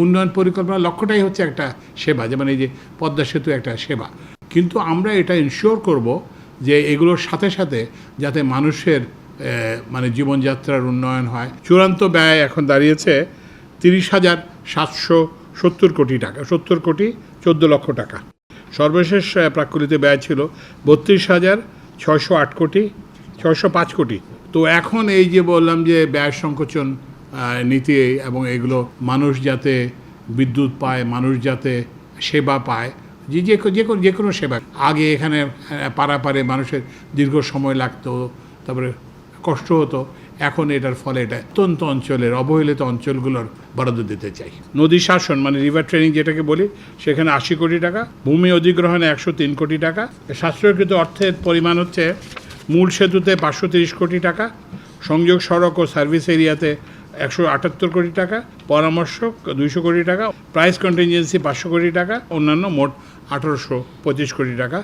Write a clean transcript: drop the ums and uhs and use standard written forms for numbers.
উন্নয়ন পরিকল্পনার লক্ষ্যটাই হচ্ছে একটা সেবা, যেমন এই যে পদ্মা সেতু একটা সেবা, কিন্তু আমরা এটা ইনশিওর করব যে এগুলোর সাথে সাথে যাতে মানুষের মানে জীবনযাত্রার উন্নয়ন হয়। চূড়ান্ত ব্যয় এখন দাঁড়িয়েছে 30,770 কোটি টাকা, 70 কোটি 14 লক্ষ টাকা। সর্বশেষ প্রাক্কলিত ব্যয় ছিল 32,608 কোটি 605 কোটি। তো এখন এই যে বললাম যে ব্যয় সংকোচন নীতি এবং এগুলো মানুষ যাতে বিদ্যুৎ পায়, মানুষ যাতে সেবা পায়, যে কোনো সেবা। আগে এখানে পারাপারে মানুষের দীর্ঘ সময় লাগতো, তারপরে কষ্ট হতো, এখন এটার ফলে এটা অত্যন্ত অঞ্চলের অবহেলিত অঞ্চলগুলোর বরাদ্দ দিতে চাই। নদী শাসন মানে রিভার ট্রেনিং যেটাকে বলি, সেখানে 80 কোটি টাকা, ভূমি অধিগ্রহণে 103 কোটি টাকা। সাশ্রয়কৃত অর্থের পরিমাণ হচ্ছে মূল সেতুতে 530 কোটি টাকা, সংযোগ সড়ক ও সার্ভিস এরিয়াতে 178 কোটি টাকা, পরামর্শক 200 কোটি টাকা, প্রাইস কন্টিনজেন্সি 500 কোটি টাকা, অন্যান্য মোট 1825 কোটি টাকা।